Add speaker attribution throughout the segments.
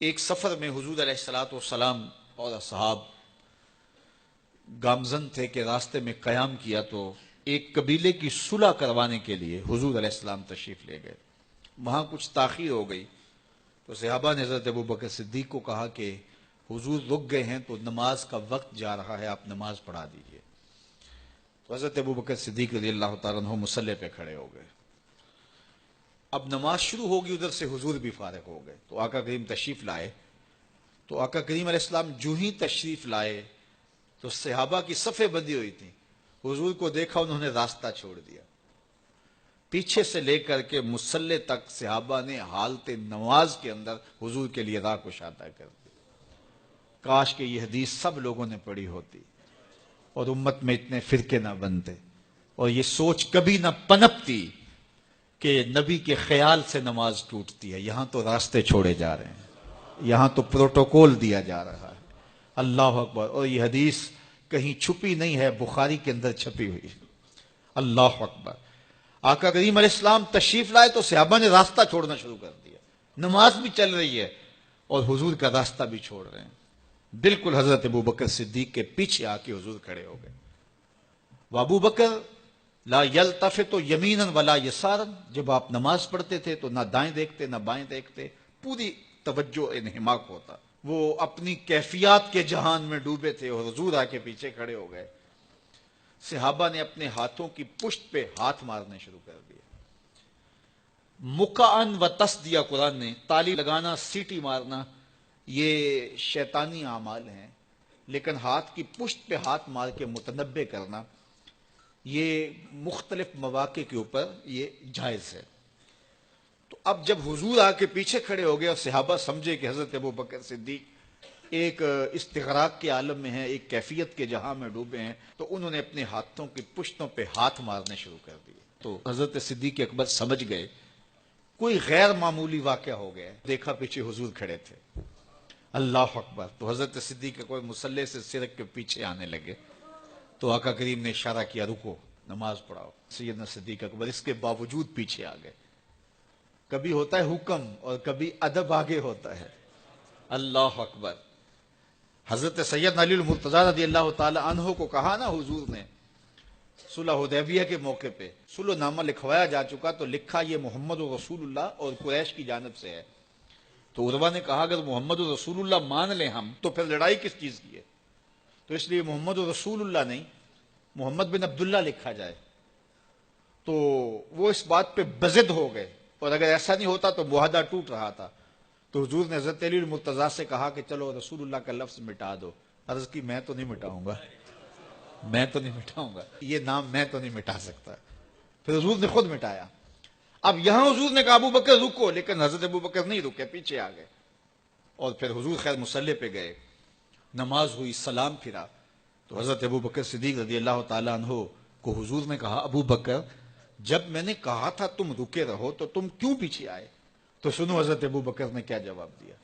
Speaker 1: ایک سفر میں حضور علیہ الصلوۃ والسلام اور اصحاب گامزن تھے کہ راستے میں قیام کیا تو ایک قبیلے کی صلح کروانے کے لیے حضور علیہ السلام تشریف لے گئے. وہاں کچھ تاخیر ہو گئی تو صحابہ نے حضرت ابوبکر صدیق کو کہا کہ حضور رک گئے ہیں تو نماز کا وقت جا رہا ہے، آپ نماز پڑھا دیجئے. تو حضرت ابوبکر صدیق رضی اللہ تعالیٰ عنہ مصلی پہ کھڑے ہو گئے. اب نماز شروع ہوگی، ادھر سے حضور بھی فارغ ہو گئے تو آقا کریم تشریف لائے. تو آقا کریم علیہ السلام جو ہی تشریف لائے تو صحابہ کی صفیں بندی ہوئی تھی. حضور کو دیکھا، انہوں نے راستہ چھوڑ دیا. پیچھے سے لے کر کے مصلی تک صحابہ نے حالت نماز کے اندر حضور کے لیے راہ کشادہ کر دی. کاش کہ یہ حدیث سب لوگوں نے پڑھی ہوتی اور امت میں اتنے فرقے نہ بنتے اور یہ سوچ کبھی نہ پنپتی کہ نبی کے خیال سے نماز ٹوٹتی ہے. یہاں تو راستے چھوڑے جا رہے ہیں، یہاں تو پروٹوکول دیا جا رہا ہے. اللہ اکبر. اور یہ حدیث کہیں چھپی نہیں ہے، بخاری کے اندر چھپی ہوئی. اللہ اکبر. آقا کریم علیہ السلام تشریف لائے تو صحابہ نے راستہ چھوڑنا شروع کر دیا. نماز بھی چل رہی ہے اور حضور کا راستہ بھی چھوڑ رہے ہیں. بالکل حضرت ابوبکر صدیق کے پیچھے آ کے حضور کھڑے ہو گئے. وابو بکر لا یلتفت یمینا ولا یسارا. جب آپ نماز پڑھتے تھے تو نہ دائیں دیکھتے نہ بائیں دیکھتے، پوری توجہ انہماک ہوتا. وہ اپنی کیفیات کے جہان میں ڈوبے تھے اور حضور آ کے پیچھے کھڑے ہو گئے. صحابہ نے اپنے ہاتھوں کی پشت پہ ہاتھ مارنے شروع کر دیے. مکعن و تس دیا قرآن نے. تالی لگانا، سیٹی مارنا یہ شیطانی اعمال ہیں، لیکن ہاتھ کی پشت پہ ہاتھ مار کے متنبع کرنا یہ مختلف مواقع کے اوپر یہ جائز ہے. تو اب جب حضور آ کے پیچھے کھڑے ہو گئے اور صحابہ سمجھے کہ حضرت ابوبکر صدیق ایک استغراق کے عالم میں ہیں، ایک کیفیت کے جہاں میں ڈوبے ہیں، تو انہوں نے اپنے ہاتھوں کی پشتوں پہ ہاتھ مارنے شروع کر دیے. تو حضرت صدیق اکبر سمجھ گئے کوئی غیر معمولی واقعہ ہو گیا. دیکھا پیچھے حضور کھڑے تھے. اللہ اکبر. تو حضرت صدیق اکبر مصلی سے سرک کے پیچھے آنے لگے تو آقا کریم نے اشارہ کیا رکو، نماز پڑھاؤ. سیدنا صدیق اکبر اس کے باوجود پیچھے آ گئے. کبھی ہوتا ہے حکم اور کبھی ادب آگے ہوتا ہے. اللہ اکبر. حضرت سیدنا علی المرتضیٰ رضی اللہ تعالی عنہ کو کہا نا حضور نے صلح حدیبیہ کے موقع پہ صلح نامہ لکھوایا جا چکا تو لکھا یہ محمد رسول اللہ اور قریش کی جانب سے ہے. تو عروہ نے کہا اگر محمد رسول اللہ مان لیں ہم تو پھر لڑائی کس چیز کی ہے؟ تو اس لیے محمد رسول اللہ نہیں، محمد بن عبداللہ لکھا جائے. تو وہ اس بات پہ بضد ہو گئے اور اگر ایسا نہیں ہوتا تو معاہدہ ٹوٹ رہا تھا. تو حضور نے حضرت علی المرتضیٰ سے کہا کہ چلو رسول اللہ کا لفظ مٹا دو. عرض کی میں تو نہیں مٹاؤں گا، میں تو نہیں مٹاؤں گا، یہ نام میں تو نہیں مٹا سکتا. پھر حضور نے خود مٹایا. اب یہاں حضور نے کہا ابو بکر رکو، لیکن حضرت ابو بکر نہیں رکے، پیچھے آ گئے. اور پھر حضور خیر مصلی پہ گئے، نماز ہوئی، سلام پھرا. تو حضرت ابو بکر صدیق رضی اللہ تعالیٰ عنہ کو حضور نے کہا ابو بکر جب میں نے کہا تھا تم رکے رہو تو تم کیوں پیچھے آئے؟ تو سنو حضرت ابو بکر نے کیا جواب دیا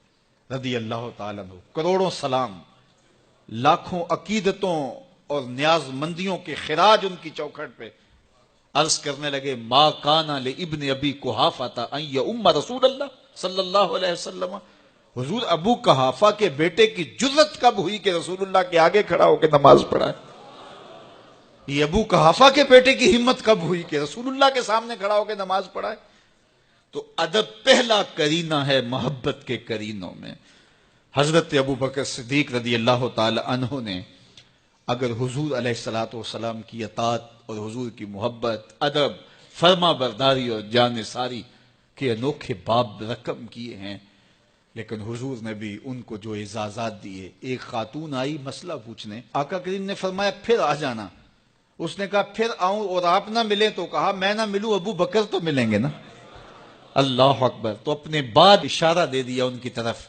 Speaker 1: رضی اللہ تعالیٰ عنہ. کروڑوں سلام، لاکھوں عقیدتوں اور نیاز مندیوں کے خراج ان کی چوکھٹ پہ. عرض کرنے لگے ما کان لابن ابی قحافہ ان یؤم رسول اللہ صلی اللہ علیہ وسلم. حضور ابو قحافہ کے بیٹے کی جرت کب ہوئی کہ رسول اللہ کے آگے کھڑا ہو کے نماز پڑھائے؟ یہ ابو قحافہ کے بیٹے کی ہمت کب ہوئی کہ رسول اللہ کے سامنے کھڑا ہو کے نماز پڑھائے؟ تو ادب پہلا کرینہ ہے محبت کے کرینوں میں. حضرت ابو بکر صدیق رضی اللہ تعالی عنہ نے اگر حضور علیہ الصلوۃ والسلام کی اطاعت اور حضور کی محبت، ادب، فرما برداری اور جانثاری کے انوکھے باب رقم کیے ہیں، لیکن حضور نے بھی ان کو جو اعزازات دیے. ایک خاتون آئی مسئلہ پوچھنے، آقا کریم نے فرمایا پھر آ جانا. اس نے کہا پھر آؤں اور آپ نہ ملیں؟ تو کہا میں نہ ملوں ابو بکر تو ملیں گے نا. اللہ اکبر. تو اپنے بعد اشارہ دے دیا ان کی طرف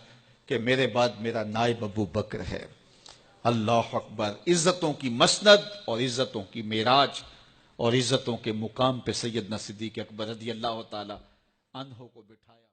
Speaker 1: کہ میرے بعد میرا نائب ابو بکر ہے. اللہ اکبر. عزتوں کی مسند اور عزتوں کی معراج اور عزتوں کے مقام پہ سیدنا صدیق اکبر رضی اللہ تعالی عنہ کو بٹھایا.